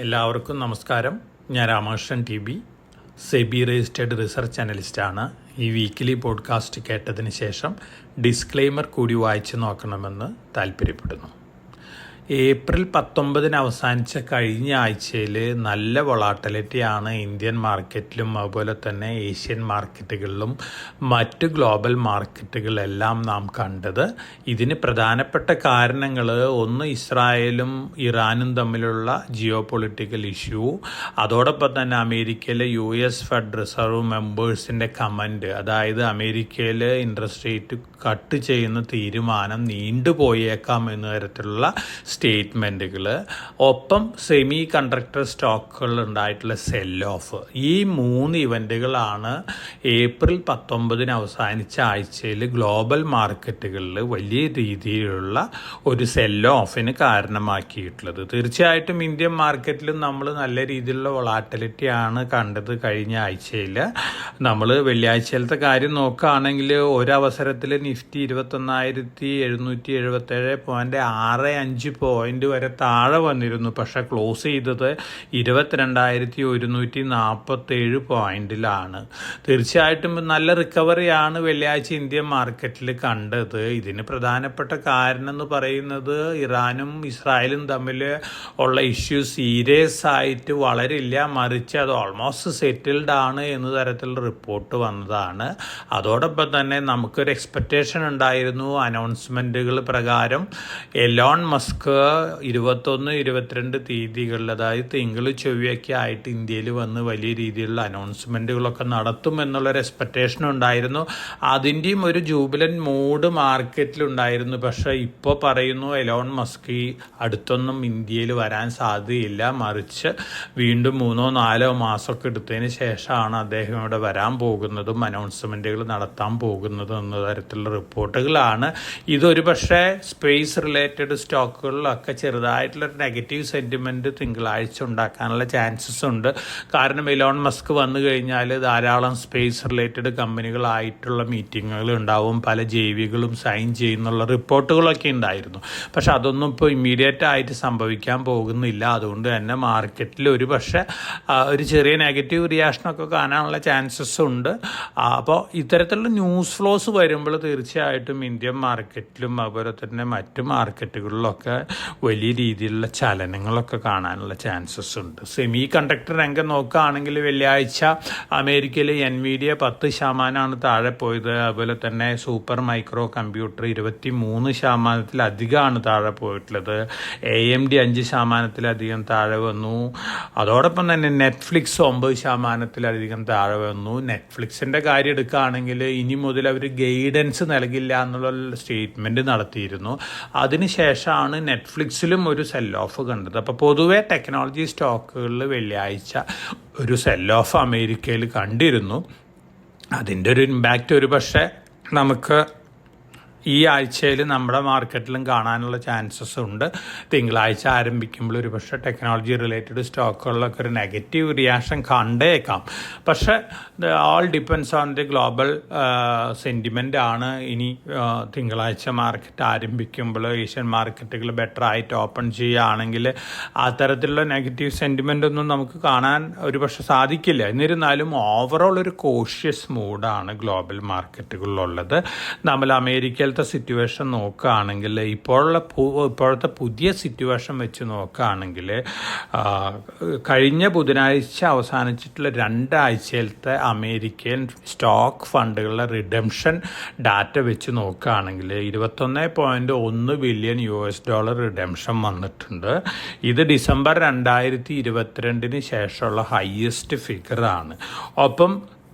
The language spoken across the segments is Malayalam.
എല്ലാവർക്കും നമസ്കാരം. ഞാൻ രാമകൃഷ്ണൻ ടി.ബി, സെബി രജിസ്റ്റേർഡ് റിസർച്ച് അനലിസ്റ്റാണ്. ഈ വീക്കിലി പോഡ്കാസ്റ്റ് കേട്ടതിന് ശേഷം ഡിസ്ക്ലെയിമർ കൂടി വായിച്ചു നോക്കണമെന്ന് താല്പര്യപ്പെടുന്നു. ഏപ്രിൽ 19 അവസാനിച്ച കഴിഞ്ഞ ആഴ്ചയിൽ നല്ല വൊളാട്ടിലിറ്റിയാണ് ഇന്ത്യൻ മാർക്കറ്റിലും അതുപോലെ തന്നെ ഏഷ്യൻ മാർക്കറ്റുകളിലും മറ്റ് ഗ്ലോബൽ മാർക്കറ്റുകളെല്ലാം നാം കണ്ടത്. ഇതിന് പ്രധാനപ്പെട്ട കാരണങ്ങൾ ഒന്ന് ഇസ്രായേലും ഇറാനും തമ്മിലുള്ള ജിയോ പൊളിറ്റിക്കൽ ഇഷ്യൂ, അതോടൊപ്പം തന്നെ അമേരിക്കയിലെ US ഫെഡ് റിസർവ് മെമ്പേഴ്സിൻ്റെ കമൻറ്റ്, അതായത് അമേരിക്കയിൽ ഇൻട്രസ്റ്റ് റേറ്റ് കട്ട് ചെയ്യുന്ന തീരുമാനം നീണ്ടുപോയേക്കാം എന്ന തരത്തിലുള്ള സ്റ്റേറ്റ്മെൻറ്റുകൾ, ഒപ്പം സെമി കണ്ടക്ടർ സ്റ്റോക്കുകളിൽ ഉണ്ടായിട്ടുള്ള സെൽ ഓഫ്. ഈ 3 ഇവൻറ്റുകളാണ് ഏപ്രിൽ 19 അവസാനിച്ച ആഴ്ചയിൽ ഗ്ലോബൽ മാർക്കറ്റുകളിൽ വലിയ രീതിയിലുള്ള ഒരു സെൽ ഓഫിന് കാരണമാക്കിയിട്ടുള്ളത്. തീർച്ചയായിട്ടും ഇന്ത്യൻ മാർക്കറ്റിലും നമ്മൾ നല്ല രീതിയിലുള്ള വൊളാറ്റിലിറ്റിയാണ് കണ്ടത്. കഴിഞ്ഞ ആഴ്ചയിൽ നമ്മൾ വെള്ളിയാഴ്ചയിലത്തെ കാര്യം നോക്കുകയാണെങ്കിൽ ഒരവസരത്തിൽ നിഫ്റ്റി 21,777.65 പോയിന്റ് വരെ താഴെ വന്നിരുന്നു. പക്ഷേ ക്ലോസ് ചെയ്തത് 22,147 പോയിന്റിലാണ്. തീർച്ചയായിട്ടും നല്ല റിക്കവറിയാണ് വെള്ളിയാഴ്ച ഇന്ത്യൻ മാർക്കറ്റിൽ കണ്ടത്. ഇതിന് പ്രധാനപ്പെട്ട കാരണം എന്ന് പറയുന്നത് ഇറാനും ഇസ്രായേലും തമ്മിൽ ഉള്ള ഇഷ്യൂ സീരിയസ് ആയിട്ട് വളരില്ല, മറിച്ച് അത് ഓൾമോസ്റ്റ് സെറ്റിൽഡ് ആണ് എന്ന തരത്തിലുള്ള റിപ്പോർട്ട് വന്നതാണ്. അതോടൊപ്പം തന്നെ നമുക്കൊരു എക്സ്പെക്റ്റേഷൻ ഉണ്ടായിരുന്നു. അനൗൺസ്മെൻറ്റുകൾ പ്രകാരം എലോൺ മസ്ക് 21-22 തീയതികളിൽ, അതായത് തിങ്കൾ ചൊവ്വയൊക്കെ ആയിട്ട് ഇന്ത്യയിൽ വന്ന് വലിയ രീതിയിലുള്ള അനൗൺസ്മെൻറ്റുകളൊക്കെ നടത്തുമെന്നുള്ളൊരു എക്സ്പെക്റ്റേഷൻ ഉണ്ടായിരുന്നു. അതിൻ്റെയും ഒരു ജൂബിലൻ്റ് മൂഡ് മാർക്കറ്റിലുണ്ടായിരുന്നു. പക്ഷേ ഇപ്പോൾ പറയുന്നു എലോൺ മസ്ക് അടുത്തൊന്നും ഇന്ത്യയിൽ വരാൻ സാധ്യതയില്ല, മറിച്ച് വീണ്ടും 3-4 മാസമൊക്കെ എടുത്തതിന് ശേഷമാണ് അദ്ദേഹം ഇവിടെ വരാൻ പോകുന്നതും അനൗൺസ്മെൻറ്റുകൾ നടത്താൻ പോകുന്നതും എന്ന തരത്തിലുള്ള റിപ്പോർട്ടുകളാണ്. ഇതൊരു പക്ഷേ സ്പേസ് റിലേറ്റഡ് സ്റ്റോക്കുകളിലൊക്കെ ചെറുതായിട്ടുള്ളൊരു നെഗറ്റീവ് സെൻറ്റിമെൻറ്റ് തിങ്കളാഴ്ച ഉണ്ടാക്കാനുള്ള ചാൻസസ് ഉണ്ട്. കാരണം എലോൺ മസ്ക് വന്നു കഴിഞ്ഞാൽ ധാരാളം സ്പേസ് റിലേറ്റഡ് കമ്പനികളായിട്ടുള്ള മീറ്റിങ്ങുകൾ ഉണ്ടാവും, പല ജൈവികളും സൈൻ ചെയ്യുന്നുള്ള റിപ്പോർട്ടുകളൊക്കെ ഉണ്ടായിരുന്നു. പക്ഷെ അതൊന്നും ഇപ്പോൾ ഇമ്മീഡിയറ്റ് ആയിട്ട് സംഭവിക്കാൻ പോകുന്നില്ല. അതുകൊണ്ട് തന്നെ മാർക്കറ്റിൽ ഒരു പക്ഷേ ഒരു ചെറിയ നെഗറ്റീവ് റിയാക്ഷനൊക്കെ കാണാനുള്ള ചാൻസസ് ഉണ്ട്. അപ്പോൾ ഇത്തരത്തിലുള്ള ന്യൂസ് ഫ്ലോസ് വരുമ്പോൾ തീർച്ചയായിട്ടും ഇന്ത്യൻ മാർക്കറ്റിലും അതുപോലെ തന്നെ മറ്റ് മാർക്കറ്റുകളിലൊക്കെ വലിയ രീതിയിലുള്ള ചലനങ്ങളൊക്കെ കാണാനുള്ള ചാൻസസ് ഉണ്ട്. സെമി കണ്ടക്ടർ രംഗം നോക്കുകയാണെങ്കിൽ വെള്ളിയാഴ്ച അമേരിക്കയിൽ NVIDIA 10% താഴെ പോയത്. അതുപോലെ തന്നെ സൂപ്പർ മൈക്രോ കമ്പ്യൂട്ടർ 23% താഴെ പോയിട്ടുള്ളത്. AMD 5% താഴെ വന്നു. അതോടൊപ്പം തന്നെ നെറ്റ്ഫ്ലിക്സ് 9% താഴെ വന്നു. നെറ്റ്ഫ്ലിക്സിൻ്റെ കാര്യം എടുക്കുകയാണെങ്കിൽ ഇനി മുതൽ അവർ ഗൈഡൻസ് നൽകില്ല എന്നുള്ള സ്റ്റേറ്റ്മെൻറ്റ് നടത്തിയിരുന്നു. അതിനുശേഷമാണ് നെറ്റ്ഫ്ലിക്സിലും ഒരു സെൽ ഓഫ് കണ്ടത്. അപ്പോൾ പൊതുവെ ടെക്നോളജി സ്റ്റോക്കുകളിൽ വെള്ളിയാഴ്ച ഒരു സെൽ ഓഫ് അമേരിക്കയിൽ കണ്ടിരുന്നു. അതിൻ്റെ ഒരു ഇമ്പാക്റ്റ് ഒരു പക്ഷേ നമുക്ക് ഈ ആഴ്ചയിൽ നമ്മുടെ മാർക്കറ്റിലും കാണാനുള്ള ചാൻസസ് ഉണ്ട്. തിങ്കളാഴ്ച ആരംഭിക്കുമ്പോൾ ഒരു പക്ഷേ ടെക്നോളജി റിലേറ്റഡ് സ്റ്റോക്കുകളിലൊക്കെ ഒരു നെഗറ്റീവ് റിയാക്ഷൻ കണ്ടേക്കാം. പക്ഷേ all depends on the global sentiment ആണ്. ഇനി തിങ്കളാഴ്ച മാർക്കറ്റ് ആരംഭിക്കുമ്പോൾ ഏഷ്യൻ മാർക്കറ്റുകൾ ബെറ്റർ ആയിട്ട് ഓപ്പൺ ചെയ്യുകയാണെങ്കിൽ അത്തരത്തിലുള്ള നെഗറ്റീവ് സെൻറ്റിമെൻ്റ് ഒന്നും നമുക്ക് കാണാൻ ഒരു പക്ഷേ സാധിക്കില്ല. എന്നിരുന്നാലും ഓവറോൾ ഒരു കോഷ്യസ് മൂഡാണ് ഗ്ലോബൽ മാർക്കറ്റുകളിലുള്ളത്. നമ്മൾ അമേരിക്കയിലത്തെ സിറ്റുവേഷൻ നോക്കുകയാണെങ്കിൽ ഇപ്പോഴത്തെ പുതിയ സിറ്റുവേഷൻ വെച്ച് നോക്കുകയാണെങ്കിൽ കഴിഞ്ഞ ബുധനാഴ്ച അവസാനിച്ചിട്ടുള്ള 2 ആഴ്ചയിലത്തെ അമേരിക്കൻ സ്റ്റോക്ക് ഫണ്ടുകളുടെ റിഡംഷൻ ഡാറ്റ വെച്ച് നോക്കുകയാണെങ്കിൽ $21.1 ബില്യൺ റിഡംഷൻ വന്നിട്ടുണ്ട്. ഇത് ഡിസംബർ 2022 ശേഷമുള്ള ഹയസ്റ്റ് ഫിഗറാണ്. ഒപ്പം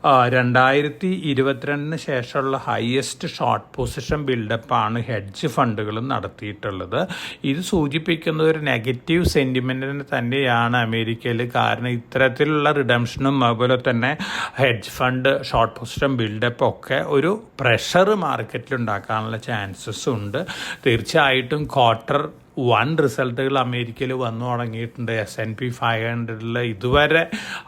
2022 ശേഷമുള്ള ഹയസ്റ്റ് ഷോർട്ട് പൊസിഷൻ ബിൽഡപ്പാണ് ഹെഡ്ജ് ഫണ്ടുകളും നടത്തിയിട്ടുള്ളത്. ഇത് സൂചിപ്പിക്കുന്ന ഒരു നെഗറ്റീവ് സെൻറ്റിമെൻറ്റിന് തന്നെയാണ് അമേരിക്കയിൽ. കാരണം ഇത്തരത്തിലുള്ള റിഡംഷനും അതുപോലെ തന്നെ hedge fund short position buildup ഒക്കെ ഒരു പ്രഷർ മാർക്കറ്റിൽ ഉണ്ടാക്കാനുള്ള ചാൻസസ് ഉണ്ട്. തീർച്ചയായിട്ടും ക്വാർട്ടർ റിസൾട്ടുകൾ അമേരിക്കയിൽ വന്നു തുടങ്ങിയിട്ടുണ്ട്. S&P 500 ഇതുവരെ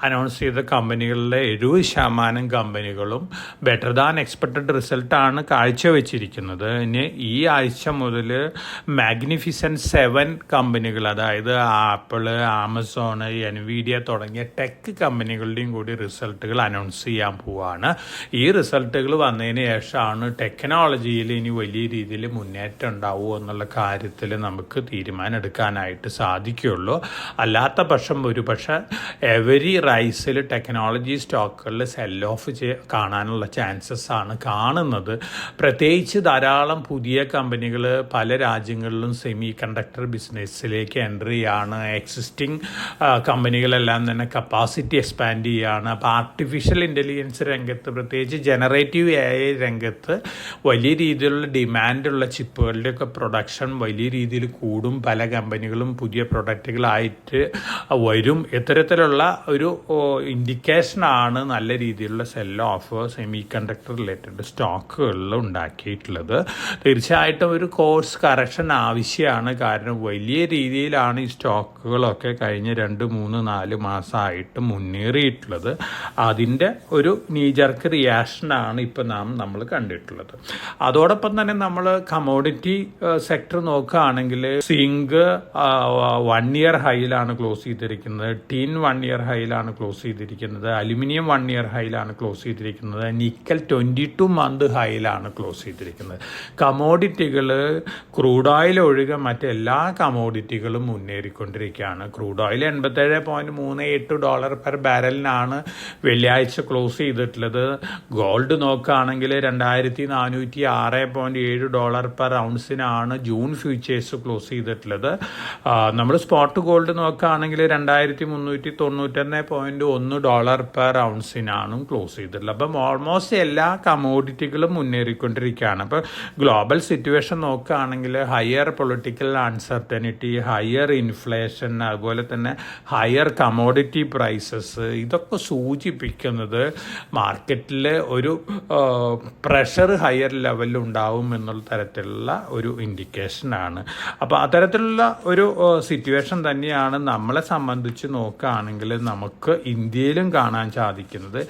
അനൗൺസ് ചെയ്ത കമ്പനികളിലെ 70% കമ്പനികളും ബെറ്റർ ദാൻ എക്സ്പെക്റ്റഡ് റിസൾട്ടാണ് കാഴ്ചവെച്ചിരിക്കുന്നത്. ഇനി ഈ ആഴ്ച മുതൽ മാഗ്നിഫിസൻറ്റ് 7 കമ്പനികൾ, അതായത് ആപ്പിള്, ആമസോൺ, എൻവിഡിയ തുടങ്ങിയ ടെക് കമ്പനികളുടെയും കൂടി റിസൾട്ടുകൾ അനൗൺസ് ചെയ്യാൻ പോവുകയാണ്. ഈ റിസൾട്ടുകൾ വന്നതിന് ശേഷമാണ് ടെക്നോളജിയിൽ ഇനി വലിയ രീതിയിൽ മുന്നേറ്റം ഉണ്ടാവുമോ എന്നുള്ള കാര്യത്തിൽ നമുക്ക് തീരുമാനം എടുക്കാനായിട്ട് സാധിക്കുകയുള്ളൂ. അല്ലാത്ത പക്ഷം ഒരുപക്ഷെ എവരി റൈസിൽ ടെക്നോളജി സ്റ്റോക്കുകളിൽ സെൽ ഓഫ് കാണാനുള്ള ചാൻസസ് ആണ് കാണുന്നത്. പ്രത്യേകിച്ച് ധാരാളം പുതിയ കമ്പനികൾ പല രാജ്യങ്ങളിലും സെമി കണ്ടക്ടർ ബിസിനസ്സിലേക്ക് എൻ്റർ ചെയ്യാണ്. എക്സിസ്റ്റിംഗ് കമ്പനികളെല്ലാം തന്നെ കപ്പാസിറ്റി എക്സ്പാൻഡ് ചെയ്യുകയാണ്. അപ്പോൾ ആർട്ടിഫിഷ്യൽ ഇൻ്റലിജൻസ് രംഗത്ത്, പ്രത്യേകിച്ച് ജനറേറ്റീവ് AI രംഗത്ത് വലിയ രീതിയിലുള്ള ഡിമാൻഡുള്ള ചിപ്പുകളുടെയൊക്കെ പ്രൊഡക്ഷൻ വലിയ രീതിയിൽ കൂടും. പല കമ്പനികളും പുതിയ പ്രൊഡക്റ്റുകളായിട്ട് വരും. ഇത്തരത്തിലുള്ള ഒരു ഇൻഡിക്കേഷനാണ് നല്ല രീതിയിലുള്ള sell off semiconductor related സ്റ്റോക്കുകളിൽ ഉണ്ടാക്കിയിട്ടുള്ളത്. തീർച്ചയായിട്ടും ഒരു കോഴ്സ് കറക്ഷൻ ആവശ്യമാണ്. കാരണം വലിയ രീതിയിലാണ് ഈ സ്റ്റോക്കുകളൊക്കെ കഴിഞ്ഞ 2, 3, 4 മാസമായിട്ട് മുന്നേറിയിട്ടുള്ളത്. അതിൻ്റെ ഒരു നീജർക്ക് റിയാക്ഷനാണ് ഇപ്പോൾ നമ്മൾ കണ്ടിട്ടുള്ളത്. അതോടൊപ്പം തന്നെ നമ്മൾ കമോഡിറ്റി സെക്ടർ നോക്കുകയാണെങ്കിൽ സിങ്ക് 1 ഇയർ ഹൈയിലാണ് ക്ലോസ് ചെയ്തിരിക്കുന്നത്. ടിൻ 1 ഇയർ ഹൈയിലാണ് ക്ലോസ് ചെയ്തിരിക്കുന്നത്. അലുമിനിയം 1 ഇയർ ഹൈയിലാണ് ക്ലോസ് ചെയ്തിരിക്കുന്നത്. നിക്കൽ 22 മന്ത് ഹൈയിലാണ് ക്ലോസ് ചെയ്തിരിക്കുന്നത്. കമോഡിറ്റികൾ ക്രൂഡ് ഓയിൽ ഒഴികെ മറ്റെല്ലാ കമോഡിറ്റികളും മുന്നേറിക്കൊണ്ടിരിക്കുകയാണ്. ക്രൂഡ് ഓയിൽ $87.38 പെർ ബാരലിനാണ് വെള്ളിയാഴ്ച ക്ലോസ് ചെയ്തിട്ടുള്ളത്. ഗോൾഡ് നോക്കുകയാണെങ്കിൽ $2406.7 പെർ ഔൺസിനാണ് ജൂൺ ഫ്യൂച്ചേഴ്സ് ക്ലോസ് ചെയ്തിട്ടുള്ളത്. നമ്മൾ സ്പോട്ട് ഗോൾഡ് നോക്കുകയാണെങ്കിൽ $2391.1 പെർ ഔൺസിനാണ് ക്ലോസ് ചെയ്തിട്ടുള്ളത്. അപ്പം ഓൾമോസ്റ്റ് എല്ലാ കമോഡിറ്റികളും മുന്നേറിക്കൊണ്ടിരിക്കുകയാണ്. അപ്പോൾ ഗ്ലോബൽ സിറ്റുവേഷൻ നോക്കുകയാണെങ്കിൽ higher political uncertainty, higher inflation, അതുപോലെ തന്നെ ഹയർ കമോഡിറ്റി പ്രൈസസ്, ഇതൊക്കെ സൂചിപ്പിക്കുന്നത് മാർക്കറ്റിൽ ഒരു പ്രഷർ ഹയർ ലെവലിൽ ഉണ്ടാവും എന്നുള്ള തരത്തിലുള്ള ഒരു ഇൻഡിക്കേഷനാണ്. അപ്പോൾ അത്തരത്തിലുള്ള ഒരു സിറ്റുവേഷൻ തന്നെയാണ് നമ്മളെ സംബന്ധിച്ച് നോക്കുകയാണെങ്കിൽ നമുക്ക് ഇന്ത്യയിലും കാണാൻ സാധിക്കുന്നത്.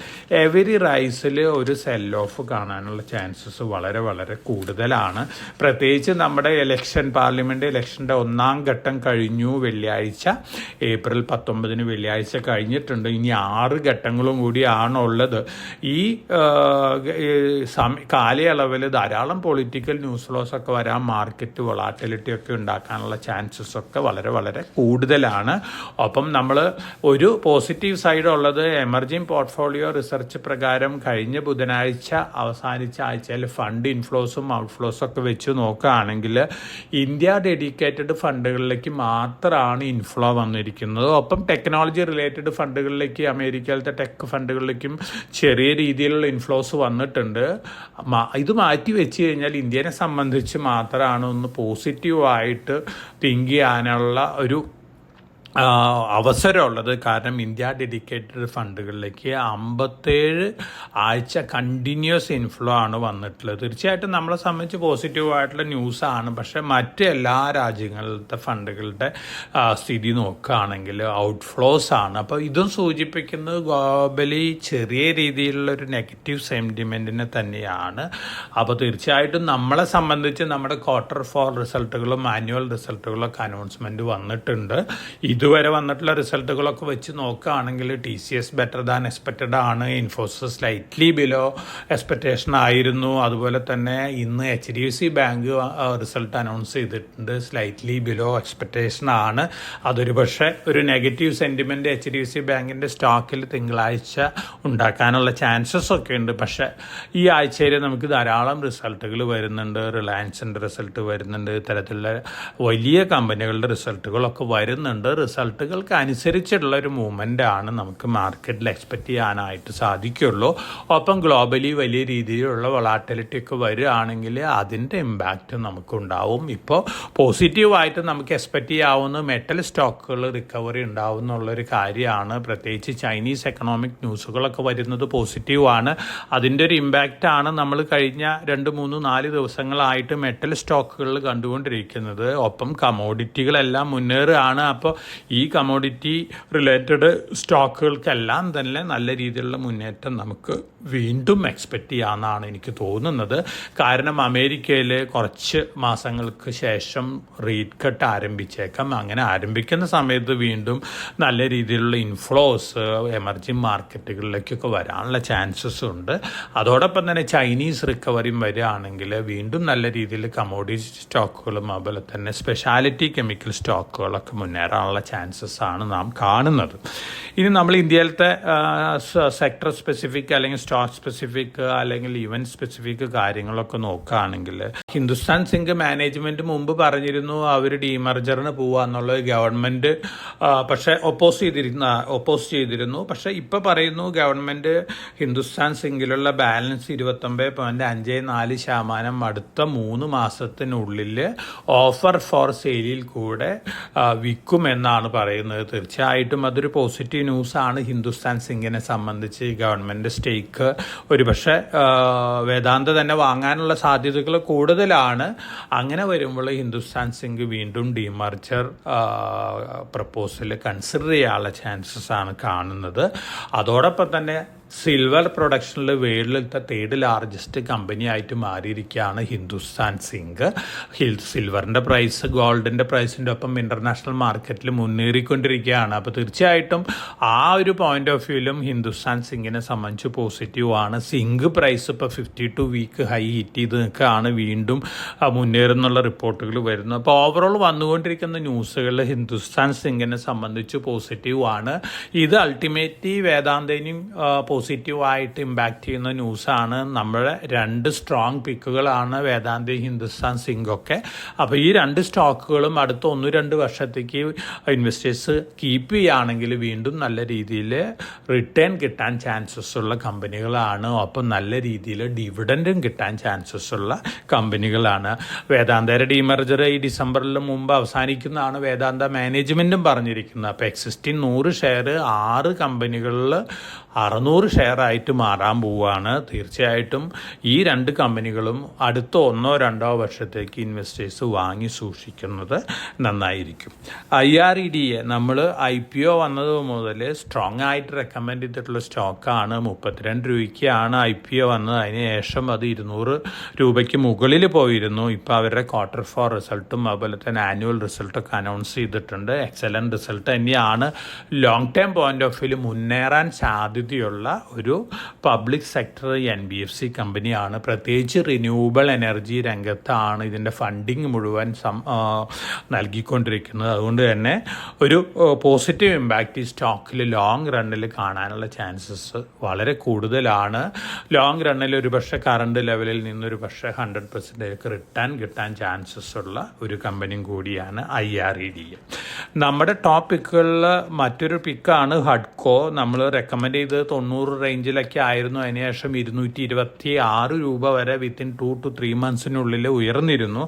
എവരി റൈസിൽ ഒരു സെൽ ഓഫ് കാണാനുള്ള ചാൻസസ് വളരെ വളരെ കൂടുതലാണ്. പ്രത്യേകിച്ച് നമ്മുടെ പാർലമെൻറ്റ് ഇലക്ഷൻ്റെ 1ാം ഘട്ടം കഴിഞ്ഞു. വെള്ളിയാഴ്ച ഏപ്രിൽ 19 വെള്ളിയാഴ്ച കഴിഞ്ഞിട്ടുണ്ട്. ഇനി 6 ഘട്ടങ്ങളും കൂടിയാണുള്ളത്. ഈ കാലയളവിൽ ധാരാളം പൊളിറ്റിക്കൽ ന്യൂസ് ഫ്ലോസ് ഒക്കെ വരാൻ, മാർക്കറ്റ് വൊളാറ്റിലിറ്റി ഒക്കെ ഉണ്ടാക്കാനുള്ള ചാൻസസ് ഒക്കെ വളരെ വളരെ കൂടുതലാണ്. ഒപ്പം നമ്മൾ ഒരു പോസിറ്റീവ് സൈഡ് ഉള്ളത്, എമർജിംഗ് പോർട്ട്ഫോളിയോ റിസർച്ച് പ്രകാരം കഴിഞ്ഞ ബുധനാഴ്ച അവസാനിച്ച ആഴ്ചയിൽ ഫണ്ട് ഇൻഫ്ലോസും ഔട്ട്ഫ്ലോസും ഒക്കെ വെച്ച് നോക്കുകയാണെങ്കിൽ ഇന്ത്യ ഡെഡിക്കേറ്റഡ് ഫണ്ടുകളിലേക്ക് മാത്രമാണ് ഇൻഫ്ലോ വന്നിരിക്കുന്നത്. ഒപ്പം ടെക്നോളജി റിലേറ്റഡ് ഫണ്ടുകളിലേക്ക്, അമേരിക്കയിലത്തെ ടെക് ഫണ്ടുകളിലേക്കും ചെറിയ രീതിയിലുള്ള ഇൻഫ്ലോസ് വന്നിട്ടുണ്ട്. ഇത് മാറ്റി വെച്ച് കഴിഞ്ഞാൽ ഇന്ത്യനെ സംബന്ധിച്ച് മാത്രമാണ് ഒന്ന് പോസിറ്റീവായിട്ട് തിങ്ക് ചെയ്യാനുള്ള ഒരു അവസരമുള്ളത്. കാരണം ഇന്ത്യ ഡെഡിക്കേറ്റഡ് ഫണ്ടുകളിലേക്ക് 57 ആഴ്ച കണ്ടിന്യൂസ് ഇൻഫ്ലോ ആണ് വന്നിട്ടുള്ളത്. തീർച്ചയായിട്ടും നമ്മളെ സംബന്ധിച്ച് പോസിറ്റീവായിട്ടുള്ള ന്യൂസാണ്. പക്ഷേ മറ്റ് എല്ലാ രാജ്യങ്ങളിലത്തെ ഫണ്ടുകളുടെ സ്ഥിതി നോക്കുകയാണെങ്കിൽ ഔട്ട്ഫ്ലോസ് ആണ്. അപ്പോൾ ഇതും സൂചിപ്പിക്കുന്നത് ഗ്ലോബലി ചെറിയ രീതിയിലുള്ള ഒരു നെഗറ്റീവ് സെൻറ്റിമെൻറ്റിനെ തന്നെയാണ്. അപ്പോൾ തീർച്ചയായിട്ടും നമ്മളെ സംബന്ധിച്ച് നമ്മുടെ Q4 റിസൾട്ടുകളും ആനുവൽ റിസൾട്ടുകളൊക്കെ അനൗൺസ്മെൻറ്റ് വന്നിട്ടുണ്ട്. ഇതുവരെ വന്നിട്ടുള്ള റിസൾട്ടുകളൊക്കെ വെച്ച് നോക്കുകയാണെങ്കിൽ TCS ബെറ്റർ ദാൻ എക്സ്പെക്റ്റഡ് ആണ്. ഇൻഫോസിസ് സ്ലൈറ്റ്ലി ബിലോ എക്സ്പെക്റ്റേഷൻ ആയിരുന്നു. അതുപോലെ തന്നെ ഇന്ന് HDFC ബാങ്ക് റിസൾട്ട് അനൗൺസ് ചെയ്തിട്ടുണ്ട്. സ്ലൈറ്റ്ലി ബിലോ എക്സ്പെക്റ്റേഷൻ ആണ്. അതൊരു പക്ഷേ ഒരു നെഗറ്റീവ് സെൻറ്റിമെൻറ്റ് HDFC ബാങ്കിൻ്റെ സ്റ്റോക്കിൽ തിങ്കളാഴ്ച ഉണ്ടാക്കാനുള്ള ചാൻസസ് ഒക്കെ ഉണ്ട്. പക്ഷേ ഈ ആഴ്ചയിൽ നമുക്ക് ധാരാളം റിസൾട്ടുകൾ വരുന്നുണ്ട്. റിലയൻസിൻ്റെ റിസൾട്ട് വരുന്നുണ്ട്. ഇത്തരത്തിലുള്ള വലിയ കമ്പനികളുടെ റിസൾട്ടുകളൊക്കെ വരുന്നുണ്ട്. റിസൾട്ടുകൾക്ക് അനുസരിച്ചുള്ള ഒരു മൂവ്മെൻ്റാണ് നമുക്ക് മാർക്കറ്റിൽ എക്സ്പെക്റ്റ് ചെയ്യാനായിട്ട് സാധിക്കുള്ളൂ. ഒപ്പം ഗ്ലോബലി വലിയ രീതിയിലുള്ള വൊളാറ്റിലിറ്റി ഒക്കെ വരികയാണെങ്കിൽ അതിൻ്റെ ഇമ്പാക്റ്റ് നമുക്കുണ്ടാവും. ഇപ്പോൾ പോസിറ്റീവായിട്ട് നമുക്ക് എക്സ്പെക്റ്റ് ചെയ്യാവുന്ന മെറ്റൽ സ്റ്റോക്കുകൾ റിക്കവറി ഉണ്ടാവും എന്നുള്ളൊരു കാര്യമാണ്. പ്രത്യേകിച്ച് ചൈനീസ് എക്കണോമിക് ന്യൂസുകളൊക്കെ വരുന്നത് പോസിറ്റീവാണ്. അതിൻ്റെ ഒരു ഇമ്പാക്റ്റാണ് നമ്മൾ കഴിഞ്ഞ 2, 3, 4 ദിവസങ്ങളായിട്ട് മെറ്റൽ സ്റ്റോക്കുകളിൽ കണ്ടുകൊണ്ടിരിക്കുന്നത്. ഒപ്പം കമോഡിറ്റികളെല്ലാം മുന്നേറുകയാണ്. അപ്പോൾ ഈ കമോഡിറ്റി റിലേറ്റഡ് സ്റ്റോക്കുകൾക്കെല്ലാം തന്നെ നല്ല രീതിയിലുള്ള മുന്നേറ്റം നമുക്ക് വീണ്ടും എക്സ്പെക്റ്റ് ചെയ്യാമെന്നാണ് എനിക്ക് തോന്നുന്നത്. കാരണം അമേരിക്കയിൽ കുറച്ച് മാസങ്ങൾക്ക് ശേഷം റേറ്റ് കട്ട് ആരംഭിച്ചേക്കാം. അങ്ങനെ ആരംഭിക്കുന്ന സമയത്ത് വീണ്ടും നല്ല രീതിയിലുള്ള ഇൻഫ്ലോസ് എമർജിങ് മാർക്കറ്റുകളിലേക്കൊക്കെ വരാനുള്ള ചാൻസസ് ഉണ്ട്. അതോടൊപ്പം തന്നെ ചൈനീസ് റിക്കവറിയും വരികയാണെങ്കിൽ വീണ്ടും നല്ല രീതിയിൽ കമോഡിറ്റി സ്റ്റോക്കുകളും അതുപോലെ തന്നെ സ്പെഷ്യാലിറ്റി കെമിക്കൽ സ്റ്റോക്കുകളൊക്കെ മുന്നേറാനുള്ള ചാൻസസ് ആണ് നാം കാണുന്നത്. ഇനി നമ്മൾ ഇന്ത്യയിലത്തെ സെക്ടർ സ്പെസിഫിക് അല്ലെങ്കിൽ സ്റ്റോക്ക് സ്പെസിഫിക് അല്ലെങ്കിൽ ഇവന്റ് സ്പെസിഫിക് കാര്യങ്ങളൊക്കെ നോക്കുകയാണെങ്കിൽ ഹിന്ദുസ്ഥാൻ സിങ്ക് മാനേജ്മെന്റ് മുമ്പ് പറഞ്ഞിരുന്നു അവർ ഡീമർജറിന് പോവാന്നുള്ളത്. ഗവൺമെന്റ് പക്ഷേ ഒപ്പോസ് ചെയ്തിരുന്നു. പക്ഷേ ഇപ്പോൾ പറയുന്നു ഗവൺമെന്റ് ഹിന്ദുസ്ഥാൻ സിങ്കിലുള്ള ബാലൻസ് 29.54% അടുത്ത 3 മാസത്തിനുള്ളിൽ ഓഫർ ഫോർ സെയിലിൽ കൂടെ വിൽക്കുമെന്നാണ് പറയുന്നത്. തീർച്ചയായിട്ടും അതൊരു പോസിറ്റീവ് ന്യൂസാണ് ഹിന്ദുസ്ഥാൻ സിങ്കിനെ സംബന്ധിച്ച്. ഗവൺമെന്റ് സ്റ്റേക്ക് ഒരുപക്ഷെ വേദാന്ത തന്നെ വാങ്ങാനുള്ള സാധ്യതകൾ കൂടുതലാണ്. അങ്ങനെ വരുമ്പോൾ ഹിന്ദുസ്ഥാൻ സിങ്ക് വീണ്ടും ഡീമർജർ പ്രപ്പോസൽ കൺസിഡർ ചെയ്യാനുള്ള ചാൻസസ് ആണ് കാണുന്നത്. അതോടൊപ്പം തന്നെ സിൽവർ പ്രൊഡക്ഷനിൽ വേൾഡിലത്തെ 3rd ലാർജസ്റ്റ് കമ്പനി ആയിട്ട് മാറിയിരിക്കുകയാണ് ഹിന്ദുസ്ഥാൻ സിങ്ക്. സിൽവറിൻ്റെ പ്രൈസ് ഗോൾഡിൻ്റെ പ്രൈസിൻ്റെ ഒപ്പം ഇൻ്റർനാഷണൽ മാർക്കറ്റിൽ മുന്നേറിക്കൊണ്ടിരിക്കുകയാണ്. അപ്പോൾ തീർച്ചയായിട്ടും ആ ഒരു പോയിന്റ് ഓഫ് വ്യൂവിലും ഹിന്ദുസ്ഥാൻ സിങ്കിനെ സംബന്ധിച്ച് പോസിറ്റീവാണ്. സിങ്ക് പ്രൈസ് ഇപ്പോൾ 52 വീക്ക് ഹൈ ഹിറ്റ് ചെയ്ത് നിൽക്കുകയാണ്. വീണ്ടും മുന്നേറുന്നുള്ള റിപ്പോർട്ടുകൾ വരുന്നു. അപ്പോൾ ഓവറോൾ വന്നുകൊണ്ടിരിക്കുന്ന ന്യൂസുകൾ ഹിന്ദുസ്ഥാൻ സിങ്കിനെ സംബന്ധിച്ച് പോസിറ്റീവാണ്. ഇത് അൾട്ടിമേറ്റ്ലി വേദാന്തേനെയും പോസിറ്റീവായിട്ട് ഇമ്പാക്റ്റ് ചെയ്യുന്ന ന്യൂസാണ്. നമ്മുടെ 2 സ്ട്രോങ് പിക്കുകളാണ് വേദാന്ത, ഹിന്ദുസ്ഥാൻ സിങ്ക് ഒക്കെ. അപ്പോൾ ഈ 2 സ്റ്റോക്കുകളും അടുത്ത 1-2 വർഷത്തേക്ക് ഇൻവെസ്റ്റേഴ്സ് കീപ്പ് ചെയ്യുകയാണെങ്കിൽ വീണ്ടും നല്ല രീതിയിൽ റിട്ടേൺ കിട്ടാൻ ചാൻസസ് ഉള്ള കമ്പനികളാണ്. ഒപ്പം നല്ല രീതിയിൽ ഡിവിഡൻഡും കിട്ടാൻ ചാൻസസ് ഉള്ള കമ്പനികളാണ്. വേദാന്തയുടെ ഡീമർജർ ഈ ഡിസംബറിൽ മുമ്പ് അവസാനിക്കുന്നതാണ് വേദാന്ത മാനേജ്മെൻറ്റും പറഞ്ഞിരിക്കുന്നത്. അപ്പോൾ എക്സിസ്റ്റിംഗ് 100 ഷെയർ 6 കമ്പനികളിൽ 600 ഷെയർ ആയിട്ട് മാറാൻ പോവുകയാണ്. തീർച്ചയായിട്ടും ഈ 2 കമ്പനികളും അടുത്ത 1-2 വർഷത്തേക്ക് ഇൻവെസ്റ്റേഴ്സ് വാങ്ങി സൂക്ഷിക്കുന്നത് നന്നായിരിക്കും. IREDA നമ്മൾ IPO വന്നത് മുതൽ സ്ട്രോങ് ആയിട്ട് റെക്കമെൻഡ് ചെയ്തിട്ടുള്ള സ്റ്റോക്കാണ്. 32 രൂപയ്ക്കാണ് IPO വന്നത്. അതിനുശേഷം അത് 200 രൂപയ്ക്ക് മുകളിൽ പോയിരുന്നു. ഇപ്പോൾ അവരുടെ Q4 റിസൾട്ടും അതുപോലെ തന്നെ ആനുവൽ റിസൾട്ടൊക്കെ അനൗൺസ് ചെയ്തിട്ടുണ്ട്. എക്സലൻറ്റ് റിസൾട്ട് തന്നെയാണ്. Long term point of view മുന്നേറാൻ സാധ്യതയുള്ള ഒരു പബ്ലിക് സെക്ടർ NBFC കമ്പനിയാണ്. പ്രത്യേകിച്ച് റിന്യൂവബിൾ എനർജി രംഗത്താണ് ഇതിൻ്റെ ഫണ്ടിങ് മുഴുവൻ നൽകിക്കൊണ്ടിരിക്കുന്നത്. അതുകൊണ്ട് തന്നെ ഒരു പോസിറ്റീവ് ഇമ്പാക്റ്റ് ഈ സ്റ്റോക്കിൽ ലോങ് റണ്ണിൽ കാണാനുള്ള ചാൻസസ് വളരെ കൂടുതലാണ്. ലോങ് റണ്ണിൽ ഒരുപക്ഷെ കറണ്ട് ലെവലിൽ നിന്നൊരു പക്ഷേ 100% റിട്ടേൺ കിട്ടാൻ ചാൻസസ് ഉള്ള ഒരു കമ്പനിയും കൂടിയാണ് IREDA. നമ്മുടെ ടോപ്പ് പിക്കുകളിൽ മറ്റൊരു പിക്കാണ് ഹഡ്കോ. നമ്മൾ റെക്കമെൻഡ് ചെയ്തത് 90 റേഞ്ചിലൊക്കെ ആയിരുന്നു. അതിനുശേഷം 226 രൂപ വരെ വിത്തിൻ 2 to 3 മന്ത്സിനുള്ളിൽ ഉയർന്നിരുന്നു.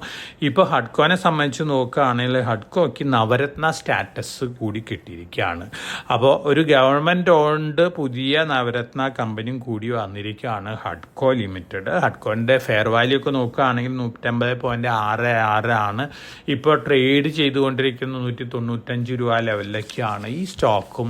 ഇപ്പോൾ ഹഡ്കോനെ സംബന്ധിച്ച് നോക്കുകയാണെങ്കിൽ ഹഡ്കോയ്ക്ക് നവരത്ന സ്റ്റാറ്റസ് കൂടി കിട്ടിയിരിക്കുകയാണ്. അപ്പോൾ ഒരു ഗവൺമെൻറ് ഓൺഡ് പുതിയ നവരത്ന കമ്പനിയും കൂടി വന്നിരിക്കുകയാണ് ഹഡ്കോ ലിമിറ്റഡ്. ഹഡ്കോൻ്റെ ഫെയർ വാല്യൂ ഒക്കെ നോക്കുകയാണെങ്കിൽ 150.66 ആണ്. ഇപ്പോൾ ട്രേഡ് ചെയ്തുകൊണ്ടിരിക്കുന്ന 195 രൂപ ലെവലിലേക്കാണ്. ഈ സ്റ്റോക്കും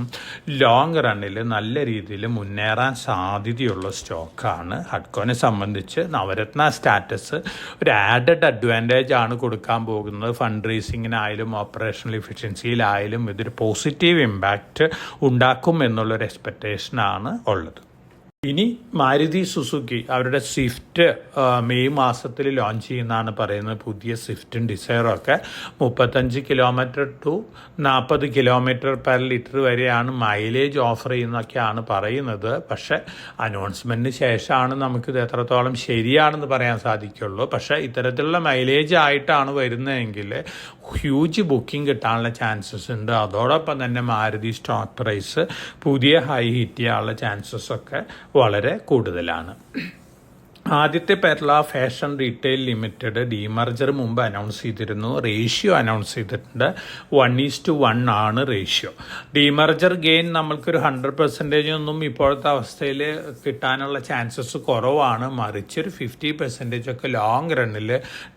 ലോങ് റണ്ണിൽ നല്ല രീതിയിൽ മുന്നേറാൻ സാധ്യതയുള്ള സ്റ്റോക്കാണ്. ഹഡ്കോനെ സംബന്ധിച്ച് നവരത്ന സ്റ്റാറ്റസ് ഒരു ആഡഡ് അഡ്വാൻറ്റേജ് ആണ് കൊടുക്കാൻ പോകുന്നത്. ഫണ്ട് റേസിങ്ങിനായാലും ഓപ്പറേഷണൽ എഫിഷ്യൻസിയിലായാലും ഇതൊരു പോസിറ്റീവ് ഇമ്പാക്റ്റ് ഉണ്ടാക്കും എന്നുള്ളൊരു എക്സ്പെക്റ്റേഷനാണ് ഉള്ളത്. ഇനി മാരുതി സുസുക്കി അവരുടെ സ്വിഫ്റ്റ് മെയ് മാസത്തിൽ ലോഞ്ച് ചെയ്യുന്നതാണ് പറയുന്നത്. പുതിയ സ്വിഫ്റ്റും ഡിസയറും ഒക്കെ 35 kilometre to 40 kilometre per litre വരെയാണ് മൈലേജ് ഓഫർ ചെയ്യുന്നതൊക്കെയാണ് പറയുന്നത്. പക്ഷേ അനൗൺസ്മെൻറ്റിന് ശേഷമാണ് നമുക്കിത് എത്രത്തോളം ശരിയാണെന്ന് പറയാൻ സാധിക്കുള്ളൂ. പക്ഷേ ഇത്തരത്തിലുള്ള മൈലേജ് ആയിട്ടാണ് വരുന്നതെങ്കിൽ ഹ്യൂജ് ബുക്കിംഗ് കിട്ടാനുള്ള ചാൻസസ് ഉണ്ട്. അതോടൊപ്പം തന്നെ മാരുതി സ്റ്റോക്ക് പ്രൈസ് പുതിയ ഹൈ ഹിറ്റ് ചെയ്യാനുള്ള ചാൻസസ് ഒക്കെ വളരെ കൂടുതലാണ്. ആദ്യത്തെ Perla fashion retail limited demerger മുമ്പ് അനൗൺസ് ചെയ്തിരുന്നു. റേഷ്യോ അനൗൺസ് ചെയ്തിട്ടുണ്ട്. 1:1 ആണ് റേഷ്യോ. ഡീമർജർ ഗെയിൻ നമ്മൾക്കൊരു 100% ഒന്നും ഇപ്പോഴത്തെ അവസ്ഥയിൽ കിട്ടാനുള്ള ചാൻസസ് കുറവാണ്. മറിച്ച് ഒരു 50% ഒക്കെ ലോങ് റണ്ണിൽ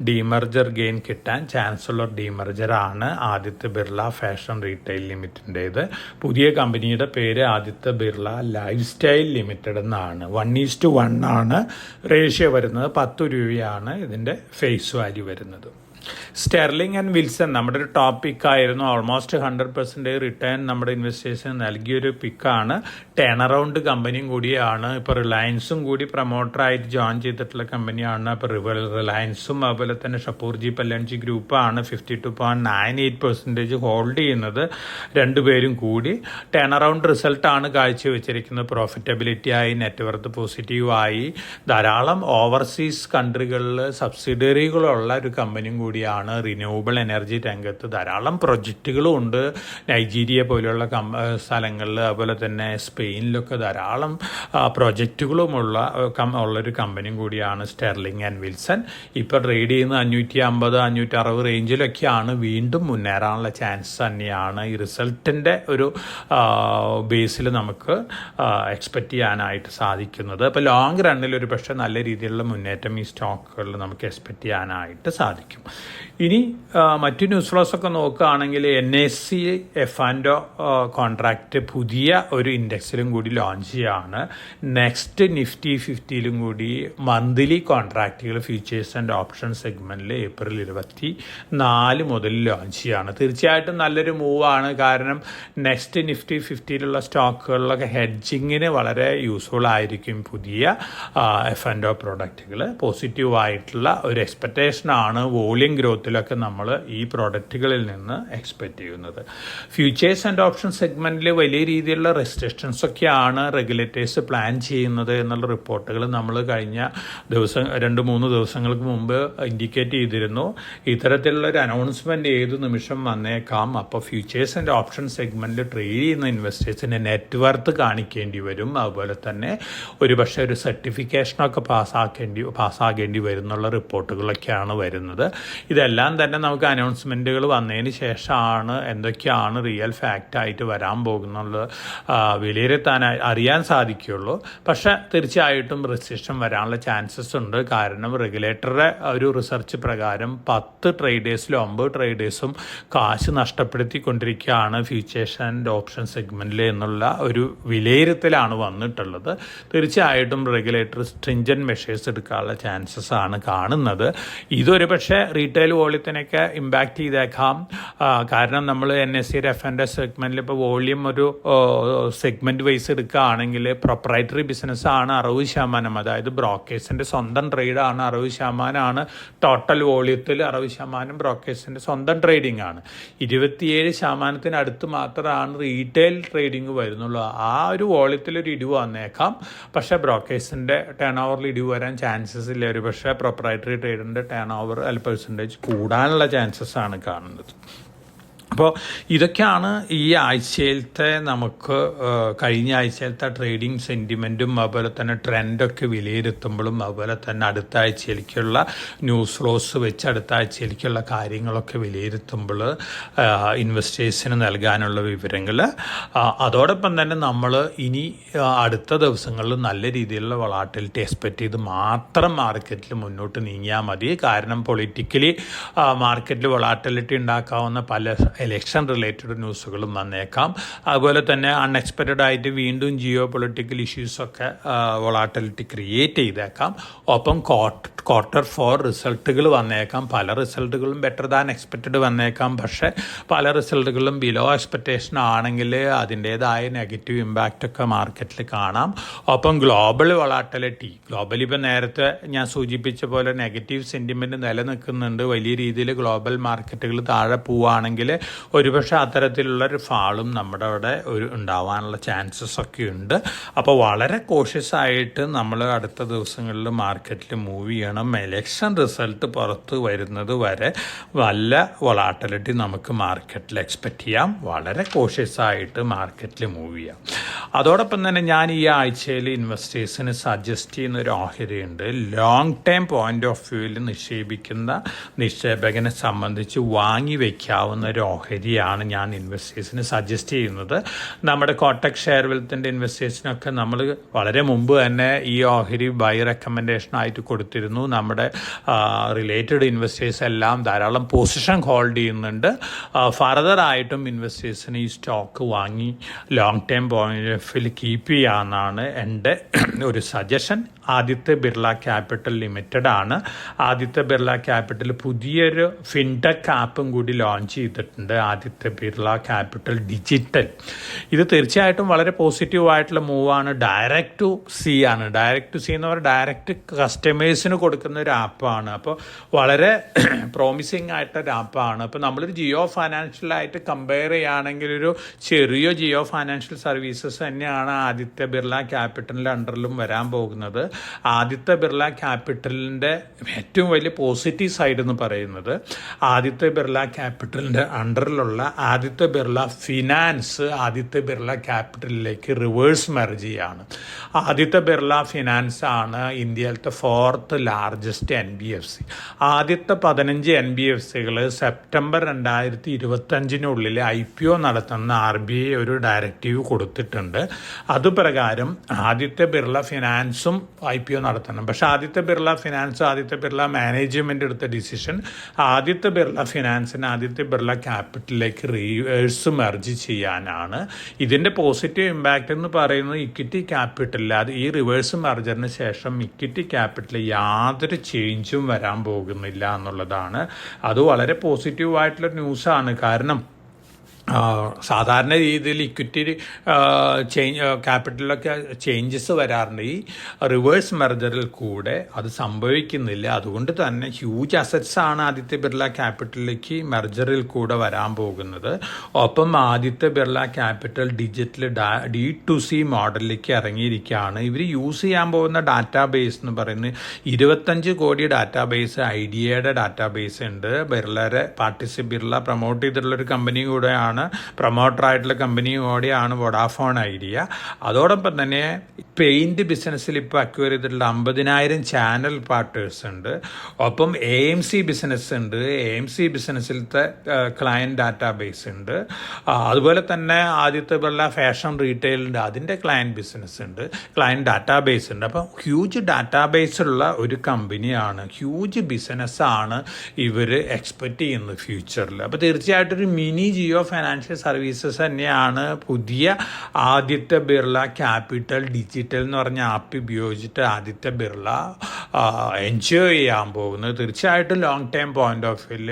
ഡീമർജർ ഗെയിൻ കിട്ടാൻ ചാൻസ് ഉള്ള ഡീമർജറാണ് ആദിത്യ ബിർള ഫാഷൻ റീറ്റെയിൽ ലിമിറ്റഡിൻ്റേത്. പുതിയ കമ്പനിയുടെ പേര് Aditya Birla life style limited എന്നാണ്. 1:1 ആണ് റേഷ്യോ വരുന്നത്. 10 രൂപയാണ് ഇതിൻ്റെ ഫേസ് വാല്യൂ വരുന്നത്. സ്റ്റെർലിംഗ് ആൻഡ് വിൽസൺ നമ്മുടെ ഒരു ടോപ്പിക്കായിരുന്നു. ഓൾമോസ്റ്റ് 100% റിട്ടേൺ നമ്മുടെ ഇൻവെസ്റ്റേഴ്സിന് നൽകിയൊരു പിക്കാണ്. ടേൺ അറൗണ്ട് കമ്പനിയും കൂടിയാണ്. ഇപ്പോൾ റിലയൻസും കൂടി പ്രൊമോട്ടറായിട്ട് ജോയിൻ ചെയ്തിട്ടുള്ള കമ്പനിയാണ്. അപ്പോൾ റിലയൻസും അതുപോലെ തന്നെ ഷപ്പൂർജി പല്ലൻജി ഗ്രൂപ്പാണ് 52.98% ഹോൾഡ് ചെയ്യുന്നത്. രണ്ടുപേരും കൂടി ടേൺ അറൗണ്ട് റിസൾട്ടാണ് കാഴ്ചവെച്ചിരിക്കുന്നത്. പ്രോഫിറ്റബിലിറ്റി ആയി, നെറ്റ്വർത്ത് പോസിറ്റീവായി, ധാരാളം ഓവർസീസ് കൺട്രികളിൽ സബ്സിഡറികളുള്ള ഒരു കമ്പനിയും കൂടിയാണ്. റിന്യൂവബിൾ എനർജി രംഗത്ത് ധാരാളം പ്രൊജക്റ്റുകളും ഉണ്ട്. നൈജീരിയ പോലെയുള്ള സ്ഥലങ്ങളിൽ, അതുപോലെ തന്നെ സ്പെയിനിലൊക്കെ ധാരാളം പ്രൊജക്റ്റുകളുമുള്ള ഉള്ളൊരു കമ്പനിയും കൂടിയാണ് സ്റ്റെർലിംഗ് ആൻഡ് വിൽസൺ. ഇപ്പോൾ ട്രേഡ് ചെയ്യുന്ന 550-560 റേഞ്ചിലൊക്കെയാണ്. വീണ്ടും മുന്നേറാനുള്ള ചാൻസ് തന്നെയാണ് ഈ റിസൾട്ടിൻ്റെ ഒരു ബേസിൽ നമുക്ക് എക്സ്പെക്റ്റ് ചെയ്യാനായിട്ട് സാധിക്കുന്നത്. അപ്പോൾ ലോങ് റണ്ണിൽ ഒരു പക്ഷേ നല്ല രീതിയിലുള്ള മുന്നേറ്റം ഈ സ്റ്റോക്കുകളിൽ നമുക്ക് എക്സ്പെക്റ്റ് ചെയ്യാനായിട്ട് സാധിക്കും. ഇനി മറ്റു ന്യൂസ് ഫ്ലോസ് ഒക്കെ നോക്കുകയാണെങ്കിൽ NSE F&O കോൺട്രാക്റ്റ് പുതിയ ഒരു ഇൻഡെക്സിലും കൂടി ലോഞ്ച് ചെയ്യുകയാണ്. നെക്സ്റ്റ് നിഫ്റ്റി 50യിലും കൂടി മന്ത്ലി കോൺട്രാക്റ്റുകൾ ഫ്യൂച്ചേഴ്സ് ആൻഡ് ഓപ്ഷൻ സെഗ്മെൻറ്റിൽ ഏപ്രിൽ 24 മുതൽ ലോഞ്ച് ചെയ്യുകയാണ്. തീർച്ചയായിട്ടും നല്ലൊരു മൂവാണ്. കാരണം നെക്സ്റ്റ് നിഫ്റ്റി 50യിലുള്ള സ്റ്റോക്കുകളിലൊക്കെ ഹെഡ്ജിങ്ങിന് വളരെ യൂസ്ഫുൾ ആയിരിക്കും പുതിയ F&O പ്രോഡക്റ്റുകൾ. പോസിറ്റീവായിട്ടുള്ള ഒരു എക്സ്പെക്റ്റേഷനാണ് വോളിയം ഗ്രോത്തിലൊക്കെ നമ്മൾ ഈ പ്രോഡക്റ്റുകളിൽ നിന്ന് എക്സ്പെക്റ്റ് ചെയ്യുന്നത്. ഫ്യൂച്ചേഴ്സ് ആൻഡ് ഓപ്ഷൻ സെഗ്മെൻറ്റിൽ വലിയ രീതിയിലുള്ള റെസ്ട്രിക്ഷൻസ് ഒക്കെയാണ് റെഗുലേറ്റേഴ്സ് പ്ലാൻ ചെയ്യുന്നത് എന്നുള്ള റിപ്പോർട്ടുകൾ നമ്മൾ കഴിഞ്ഞ 2-3 ദിവസങ്ങൾക്ക് മുമ്പ് ഇൻഡിക്കേറ്റ് ചെയ്തിരുന്നു. ഇത്തരത്തിലുള്ള ഒരു അനൗൺസ്മെൻറ്റ് ഏത് നിമിഷം വന്നേക്കാം. അപ്പോൾ ഫ്യൂച്ചേഴ്സ് ആൻഡ് ഓപ്ഷൻ സെഗ്മെൻറ്റിൽ ട്രേഡ് ചെയ്യുന്ന ഇൻവെസ്റ്റേഴ്സിൻ്റെ നെറ്റ്വർത്ത് കാണിക്കേണ്ടി വരും. അതുപോലെ തന്നെ ഒരു സർട്ടിഫിക്കേഷനൊക്കെ പാസ്സാകേണ്ടി വരുന്നുള്ള റിപ്പോർട്ടുകളൊക്കെയാണ് വരുന്നത്. ഇതെല്ലാം തന്നെ നമുക്ക് അനൗൺസ്മെൻറ്റുകൾ വന്നതിന് ശേഷമാണ് എന്തൊക്കെയാണ് റിയൽ ഫാക്റ്റായിട്ട് വരാൻ പോകുന്നത് അറിയാൻ സാധിക്കുകയുള്ളൂ. പക്ഷേ തീർച്ചയായിട്ടും റെസിഷൻ വരാനുള്ള ചാൻസസ് ഉണ്ട്. കാരണം റെഗുലേറ്ററുടെ ഒരു റിസർച്ച് പ്രകാരം 10 ട്രേഡേഴ്സിലും 9 ട്രേഡേഴ്സും കാശ് നഷ്ടപ്പെടുത്തിക്കൊണ്ടിരിക്കുകയാണ് ഫ്യൂച്ചേഴ്സ് ആൻഡ് ഓപ്ഷൻ സെഗ്മെൻറ്റിൽ എന്നുള്ള ഒരു വിലയിരുത്തലാണ് വന്നിട്ടുള്ളത്. തീർച്ചയായിട്ടും റെഗുലേറ്റർ സ്ട്രിഞ്ചൻറ്റ് മെഷേഴ്സ് എടുക്കാനുള്ള ചാൻസസ് ആണ് കാണുന്നത്. ഇതൊരു പക്ഷേ റീറ്റെയിൽ വോളിയത്തിനൊക്കെ ഇമ്പാക്റ്റ് ചെയ്തേക്കാം. കാരണം നമ്മൾ NSE F&O സെഗ്മെൻറ്റിൽ ഇപ്പോൾ വോളിയം ഒരു സെഗ്മെൻറ്റ് വൈസ് എടുക്കുകയാണെങ്കിൽ പ്രൊപ്രൈറ്ററി ബിസിനസ്സാണ് 60%. അതായത് ബ്രോക്കേഴ്സിൻ്റെ സ്വന്തം ട്രേഡാണ് 60%. ടോട്ടൽ വോളിയത്തിൽ 60% ബ്രോക്കേഴ്സിൻ്റെ സ്വന്തം ട്രേഡിംഗ് ആണ്. 27% അടുത്ത് മാത്രമാണ് റീറ്റെയിൽ ട്രേഡിംഗ് വരുന്നുള്ളൂ. ആ ഒരു വോളിയത്തിലൊരു ഇടിവ് വന്നേക്കാം. പക്ഷേ ബ്രോക്കേഴ്സിൻ്റെ ടേൺ ഓവറിൽ ഇടിവ് വരാൻ ചാൻസസ് ഇല്ല. ഒരു പക്ഷേ പ്രൊപ്രൈറ്ററി ട്രേഡിൻ്റെ ടേൺ ഓവർ പെർസെൻറ്റേജ് കൂടാനുള്ള ചാൻസസ് ആണ് കാണുന്നത്. അപ്പോൾ ഇതൊക്കെയാണ് ഈ ആഴ്ചയിലത്തെ നമുക്ക് കഴിഞ്ഞ ആഴ്ചയിലത്തെ ട്രേഡിംഗ് സെൻറ്റിമെൻറ്റും അതുപോലെ തന്നെ ട്രെൻഡൊക്കെ വിലയിരുത്തുമ്പോഴും അതുപോലെ തന്നെ അടുത്ത ആഴ്ചയിലേക്കുള്ള ന്യൂസ് ഫ്ലോസ് വെച്ച് അടുത്ത ആഴ്ചയിലേക്കുള്ള കാര്യങ്ങളൊക്കെ വിലയിരുത്തുമ്പോൾ ഇൻവെസ്റ്റേഴ്സിന് നൽകാനുള്ള വിവരങ്ങൾ. അതോടൊപ്പം തന്നെ നമ്മൾ ഇനി അടുത്ത ദിവസങ്ങളിൽ നല്ല രീതിയിലുള്ള വൊളാറ്റിലിറ്റി എക്സ്പെക്റ്റ് ചെയ്ത് മാത്രം മാർക്കറ്റിൽ മുന്നോട്ട് നീങ്ങിയാൽ മതി. കാരണം പൊളിറ്റിക്കലി മാർക്കറ്റിൽ വൊളാറ്റിലിറ്റി ഉണ്ടാക്കാവുന്ന പല ഇലക്ഷൻ റിലേറ്റഡ് ന്യൂസുകളും വന്നേക്കാം. അതുപോലെ തന്നെ അൺഎക്സ്പെക്റ്റഡ് ആയിട്ട് വീണ്ടും ജിയോ പൊളിറ്റിക്കൽ ഇഷ്യൂസൊക്കെ വൊളാറ്റിലിറ്റി ക്രിയേറ്റ് ചെയ്തേക്കാം. ഒപ്പം Q4 റിസൾട്ടുകൾ വന്നേക്കാം. പല റിസൾട്ടുകളും ബെറ്റർ ദാൻ എക്സ്പെക്റ്റഡ് വന്നേക്കാം. പക്ഷേ പല റിസൾട്ടുകളും ബിലോ എക്സ്പെക്റ്റേഷൻ ആണെങ്കിൽ അതിൻ്റേതായ നെഗറ്റീവ് ഇമ്പാക്റ്റ് ഒക്കെ മാർക്കറ്റിൽ കാണാം. ഒപ്പം ഗ്ലോബൽ വൊളാറ്റിലിറ്റി, ഗ്ലോബലി ഇപ്പം നേരത്തെ ഞാൻ സൂചിപ്പിച്ച പോലെ നെഗറ്റീവ് സെൻറ്റിമെൻറ്റ് നിലനിൽക്കുന്നുണ്ട്. വലിയ രീതിയിൽ ഗ്ലോബൽ മാർക്കറ്റുകൾ താഴെ പോവുകയാണെങ്കിൽ ഒരുപക്ഷെ അത്തരത്തിലുള്ളൊരു ഫാളും നമ്മുടെ അവിടെ ഉണ്ടാവാനുള്ള ചാൻസസ് ഒക്കെ ഉണ്ട്. അപ്പോൾ വളരെ കോഷ്യസ് ആയിട്ട് നമ്മൾ അടുത്ത ദിവസങ്ങളിൽ മാർക്കറ്റിൽ മൂവ് ചെയ്യണം. ഇലക്ഷൻ റിസൾട്ട് പുറത്ത് വരുന്നത് വരെ വല്ല വൊളാറ്റിലിറ്റി നമുക്ക് മാർക്കറ്റിൽ എക്സ്പെക്റ്റ് ചെയ്യാം. വളരെ കോഷ്യസ് ആയിട്ട് മാർക്കറ്റിൽ മൂവ് ചെയ്യാം. അതോടൊപ്പം തന്നെ ഞാൻ ഈ ആഴ്ചയിൽ ഇൻവെസ്റ്റേഴ്സിന് സജസ്റ്റ് ചെയ്യുന്ന ഒരു ഓഹരിയുണ്ട്. ലോങ് ടൈം പോയിന്റ് ഓഫ് വ്യൂവിൽ നിക്ഷേപിക്കുന്ന നിക്ഷേപകനെ സംബന്ധിച്ച് വാങ്ങി വയ്ക്കാവുന്ന ഒരു ഓഹരിയാണ് ഞാൻ ഇൻവെസ്റ്റേഴ്സിന് സജസ്റ്റ് ചെയ്യുന്നത്. നമ്മുടെ കോട്ടക് ഷെയർ വെൽത്തിൻ്റെ ഇൻവെസ്റ്റേഴ്സിനൊക്കെ നമ്മൾ വളരെ മുമ്പ് തന്നെ ഈ ഓഹരി ബൈ റെക്കമെൻഡേഷൻ ആയിട്ട് കൊടുത്തിരുന്നു. നമ്മുടെ റിലേറ്റഡ് ഇൻവെസ്റ്റേഴ്സ് എല്ലാം ധാരാളം പൊസിഷൻ ഹോൾഡ് ചെയ്യുന്നുണ്ട്. ഫർദറായിട്ടും ഇൻവെസ്റ്റേഴ്സിന് ഈ സ്റ്റോക്ക് വാങ്ങി ലോങ് ടൈം പോയിന്റ് ഓഫ് വ്യൂവിൽ കീപ്പ് ചെയ്യാമെന്നാണ് എൻ്റെ ഒരു suggestion. Aditya Birla capital limited ആണ്. ആദിത്യ ബിർള ക്യാപിറ്റൽ പുതിയൊരു ഫിൻടെക് ആപ്പും കൂടി ലോഞ്ച് ചെയ്തിട്ടുണ്ട്, ആദിത്യ ബിർള ക്യാപിറ്റൽ ഡിജിറ്റൽ. ഇത് തീർച്ചയായിട്ടും വളരെ പോസിറ്റീവായിട്ടുള്ള മൂവാണ്. ഡയറക്റ്റ് ടു സി ആണ്. ഡയറക്റ്റ് ടു സി എന്ന് പറഞ്ഞാൽ ഡയറക്റ്റ് കസ്റ്റമേഴ്സിന് കൊടുക്കുന്ന ഒരു ആപ്പാണ്. അപ്പോൾ വളരെ പ്രോമിസിങ് ആയിട്ടൊരു ആപ്പാണ്. അപ്പോൾ നമ്മളൊരു ജിയോ ഫൈനാൻഷ്യലായിട്ട് കമ്പയർ ചെയ്യുകയാണെങ്കിൽ ഒരു ചെറിയ ജിയോ ഫൈനാൻഷ്യൽ സർവീസസ് തന്നെയാണ് ആദിത്യ ബിർള ക്യാപിറ്റലിൻ്റെ അണ്ടറിലും വരാൻ പോകുന്നത്. ആദിത്യ ബിർള ക്യാപിറ്റലിൻ്റെ ഏറ്റവും വലിയ പോസിറ്റീവ് സൈഡ് എന്ന് പറയുന്നത് ആദിത്യ ബിർള ക്യാപിറ്റലിൻ്റെ അണ്ടറിലുള്ള ആദിത്യ ബിർള ഫിനാൻസ് ആദിത്യ ബിർള ക്യാപിറ്റലിലേക്ക് റിവേഴ്സ് മെർജ് ചെയ്യാണ്. ആദിത്യ ബിർള ഫിനാൻസ് ആണ് ഇന്ത്യയിലത്തെ 4th ലാർജസ്റ്റ് NBFC. ആദ്യത്തെ 15 NBFCകൾ സെപ്റ്റംബർ 2025 IPO നടത്തുന്ന RBI ഒരു ഡയറക്റ്റീവ് കൊടുത്തിട്ടുണ്ട്. അതുപ്രകാരം ആദിത്യ ബിർള ഫിനാൻസും IPO നടത്തണം. പക്ഷേ ആദിത്യ ബിർള ഫിനാൻസ് ആദിത്യ ബിർള മാനേജ്മെൻ്റ് എടുത്ത ഡിസിഷൻ ആദിത്യ ബിർള ഫിനാൻസിന് ആദിത്യ ബിർള ക്യാപിറ്റലിലേക്ക് റിവേഴ്സ് മെർജ് ചെയ്യാനാണ്. ഇതിൻ്റെ പോസിറ്റീവ് ഇമ്പാക്റ്റ് എന്ന് പറയുന്നത് ഇക്വിറ്റി ക്യാപിറ്റലിൽ അത് ഈ റിവേഴ്സ് മെർജറിന് ശേഷം ഇക്വിറ്റി ക്യാപിറ്റലിൽ യാതൊരു ചേഞ്ചും വരാൻ പോകുന്നില്ല എന്നുള്ളതാണ്. അത് വളരെ പോസിറ്റീവായിട്ടുള്ള ന്യൂസാണ്. കാരണം സാധാരണ രീതിയിൽ ഇക്വിറ്റി ക്യാപിറ്റലൊക്കെ ചേഞ്ചസ് വരാറുണ്ട്. ഈ റിവേഴ്സ് മെർജറിൽ കൂടെ അത് സംഭവിക്കുന്നില്ല. അതുകൊണ്ട് തന്നെ ഹ്യൂജ് അസറ്റ്സാണ് ആദിത്യ ബിർള ക്യാപിറ്റലിലേക്ക് മെർജറിൽ കൂടെ വരാൻ പോകുന്നത്. ഒപ്പം Aditya Birla capital digital D2C മോഡലിലേക്ക് ഇറങ്ങിയിരിക്കുകയാണ്. ഇവർ യൂസ് ചെയ്യാൻ പോകുന്ന ഡാറ്റാബേസ് എന്ന് പറയുന്നത് 25 കോടി ഡാറ്റാബേസ് ഐഡിയയുടെ ഡാറ്റാബേസ് ഉണ്ട്. ബിർള പ്രൊമോട്ട് ചെയ്തിട്ടുള്ളൊരു കമ്പനി കൂടെയാണ്, പ്രൊമോട്ടറായിട്ടുള്ള കമ്പനി കൂടിയാണ് വോഡാഫോൺ ഐഡിയ. അതോടൊപ്പം തന്നെ പെയിൻറ് ബിസിനസ്സിൽ ഇപ്പോൾ അക്വയർ ചെയ്തിട്ടുള്ള 50,000 ചാനൽ പാർട്ട്നേഴ്സ് ഉണ്ട്. ഒപ്പം AMC ബിസിനസ് ഉണ്ട്. AMC ബിസിനസ്സിലത്തെ ക്ലയൻറ്റ് ഡാറ്റാബേസ് ഉണ്ട്. അതുപോലെ തന്നെ ആദിത്യ ബിർള ഫാഷൻ റീറ്റെയിലുണ്ട്, അതിൻ്റെ ക്ലയൻറ്റ് ബിസിനസ് ഉണ്ട്, ക്ലയൻറ്റ് ഡാറ്റാബേസ് ഉണ്ട്. അപ്പം ഹ്യൂജ് ഡാറ്റാബേസ് ഉള്ള ഒരു കമ്പനിയാണ്, ഹ്യൂജ് ബിസിനസ്സാണ് ഇവർ എക്സ്പെക്റ്റ് ചെയ്യുന്നത് ഫ്യൂച്ചറിൽ. അപ്പോൾ തീർച്ചയായിട്ടും ഒരു മിനി ജിയോ ഫൈനാൻഷ്യൽ സർവീസസ് തന്നെയാണ് പുതിയ ആദിത്യ ബിർള ക്യാപിറ്റൽ ഡിജിറ്റൽ എന്ന് പറഞ്ഞ ആപ്പ് ഉപയോഗിച്ചിട്ട് ആദിത്യ ബിർള എൻജോയ് ചെയ്യാൻ പോകുന്നത്. തീർച്ചയായിട്ടും ലോങ് ടൈം പോയിന്റ് ഓഫ് വ്യൂവിൽ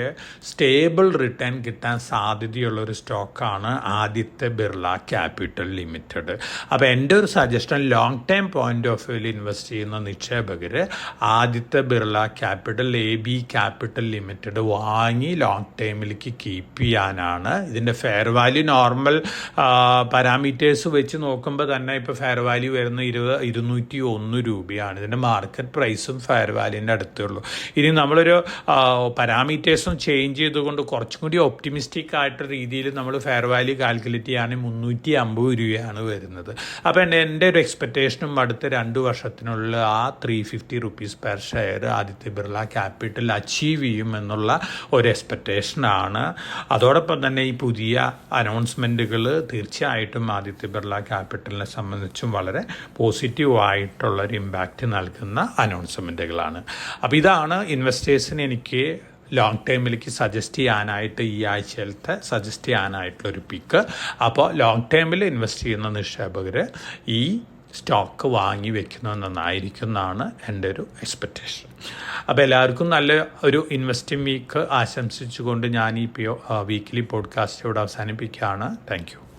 സ്റ്റേബിൾ റിട്ടേൺ കിട്ടാൻ സാധ്യതയുള്ളൊരു സ്റ്റോക്കാണ് ആദിത്യ ബിർള ക്യാപിറ്റൽ ലിമിറ്റഡ്. അപ്പോൾ എൻ്റെ ഒരു suggestion long time point of വ്യൂവിൽ ഇൻവെസ്റ്റ് ചെയ്യുന്ന നിക്ഷേപകർ Aditya Birla capital AB capital limited വാങ്ങി ലോങ് ടൈമിലേക്ക് കീപ്പ് ചെയ്യാനാണ്. ഇതിൻ്റെ ഫെയർ വാല്യൂ നോർമൽ പാരാമീറ്റേഴ്സ് വെച്ച് നോക്കുമ്പോൾ തന്നെ ഇപ്പോൾ ഫെയർ വാല്യൂ വരുന്ന 201 രൂപയാണ്. ഇതിൻ്റെ മാർക്കറ്റ് പ്രൈസും ഫെയർ വാല്യൂൻ്റെ അടുത്തേ ഉള്ളൂ. ഇനി നമ്മളൊരു പാരാമീറ്റേഴ്സും ചേഞ്ച് ചെയ്തുകൊണ്ട് കുറച്ചും കൂടി ഒപ്റ്റിമിസ്റ്റിക് ആയിട്ട് രീതിയിൽ നമ്മൾ ഫെയർ വാല്യൂ കാൽക്കുലേറ്റ് ചെയ്യുകയാണെങ്കിൽ 350 രൂപയാണ് വരുന്നത്. അപ്പോൾ എൻ്റെ ഒരു എക്സ്പെക്റ്റേഷനും അടുത്ത 2 വർഷത്തിനുള്ള ആ 350 rupees per share Aditya Birla capital achieve ചെയ്യും എന്നുള്ള ഒരു എക്സ്പെക്റ്റേഷനാണ്. അതോടൊപ്പം തന്നെ ഈ പുതിയ അനൗൺസ്മെൻറ്റുകൾ തീർച്ചയായിട്ടും ആദിത്യ ബിർള ക്യാപിറ്റലിനെ സംബന്ധിച്ചും വളരെ പോസിറ്റീവായിട്ടുള്ളൊരു ഇമ്പാക്റ്റ് നൽകുന്ന അനൗൺസ്മെൻറ്റുകളാണ്. അപ്പോൾ ഇതാണ് ഇൻവെസ്റ്റേഴ്സിന് എനിക്ക് ലോങ് ടൈമിലേക്ക് സജസ്റ്റ് ചെയ്യാനായിട്ട് ഈ ആഴ്ചയിലത്തെ സജസ്റ്റ് ചെയ്യാനായിട്ടുള്ളൊരു പിക്ക്. അപ്പോൾ ലോങ് ടൈമിൽ ഇൻവെസ്റ്റ് ചെയ്യുന്ന നിക്ഷേപകർ ഈ സ്റ്റോക്ക് വാങ്ങി വെക്കുന്നത് നന്നായിരിക്കും എന്നാണ് എൻ്റെ ഒരു എക്സ്പെക്റ്റേഷൻ. അപ്പോൾ എല്ലാവർക്കും നല്ല ഒരു ഇൻവെസ്റ്റിംഗ് വീക്ക് ആശംസിച്ചുകൊണ്ട് ഞാൻ ഈ വീക്കിലി പോഡ്കാസ്റ്റ് ഇവിടെ അവസാനിപ്പിക്കുകയാണ്. Thank you.